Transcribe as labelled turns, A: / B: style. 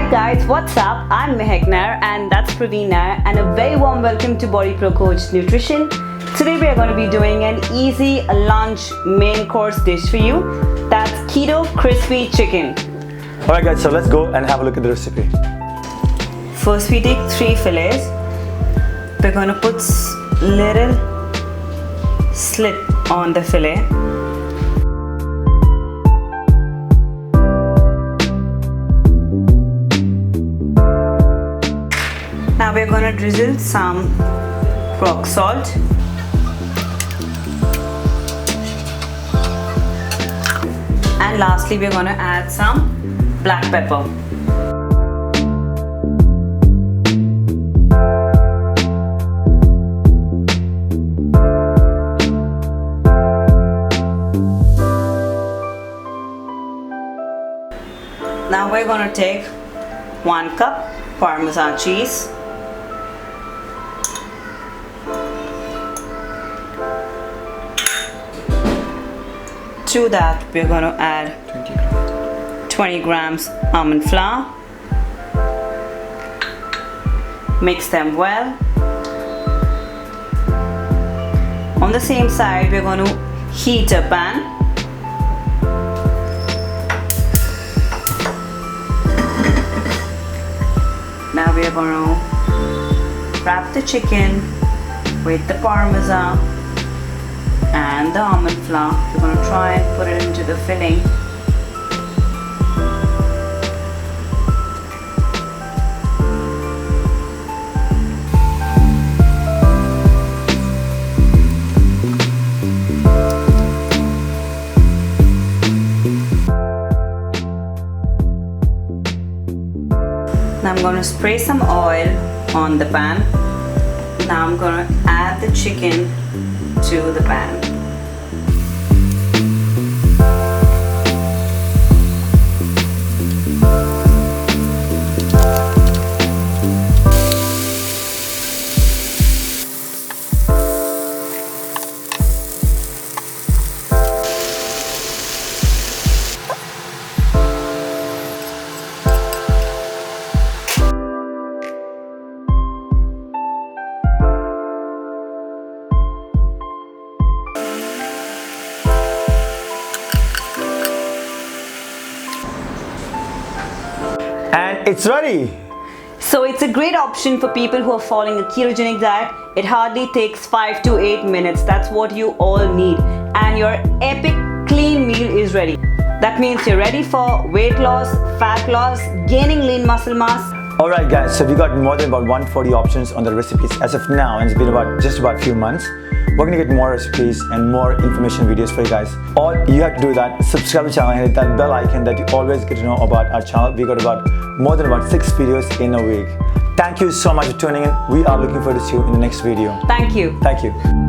A: Hi guys, what's up? I'm Maahek and that's Praveen Nair, and a very warm welcome to Bodyprocoach Nutrition. Today we are going to be doing an easy lunch main course dish for you. That's keto crispy chicken.
B: Alright guys, so let's go and have a look at the recipe.
A: First we take 3 fillets. We're going to put little slit on the fillet. Now we're going to drizzle some rock salt. And lastly we're going to add some black pepper. Now we're going to take 1 cup Parmesan cheese. To that we're going to add 20 grams almond flour. Mix them well. On the same side we're going to heat a pan. Now we are going to wrap the chicken with the parmesan and the almond flour. We're going to try and put it into the filling. Now I'm going to spray some oil on the pan. Now I'm going to add the chicken to the pan.
B: And it's ready!
A: So it's a great option for people who are following a ketogenic diet. It hardly takes 5 to 8 minutes. That's what you all need. And your epic clean meal is ready. That means you're ready for weight loss, fat loss, gaining lean muscle mass.
B: Alright guys, so we got more than about 140 options on the recipes as of now, and it's been just about a few months. We're gonna get more recipes and more information videos for you guys. All you have to do is that subscribe to the channel and hit that bell icon that you always get to know about our channel. We got more than 6 videos in a week. Thank you so much for tuning in. We are looking forward to see you in the next video.
A: Thank you.
B: Thank you.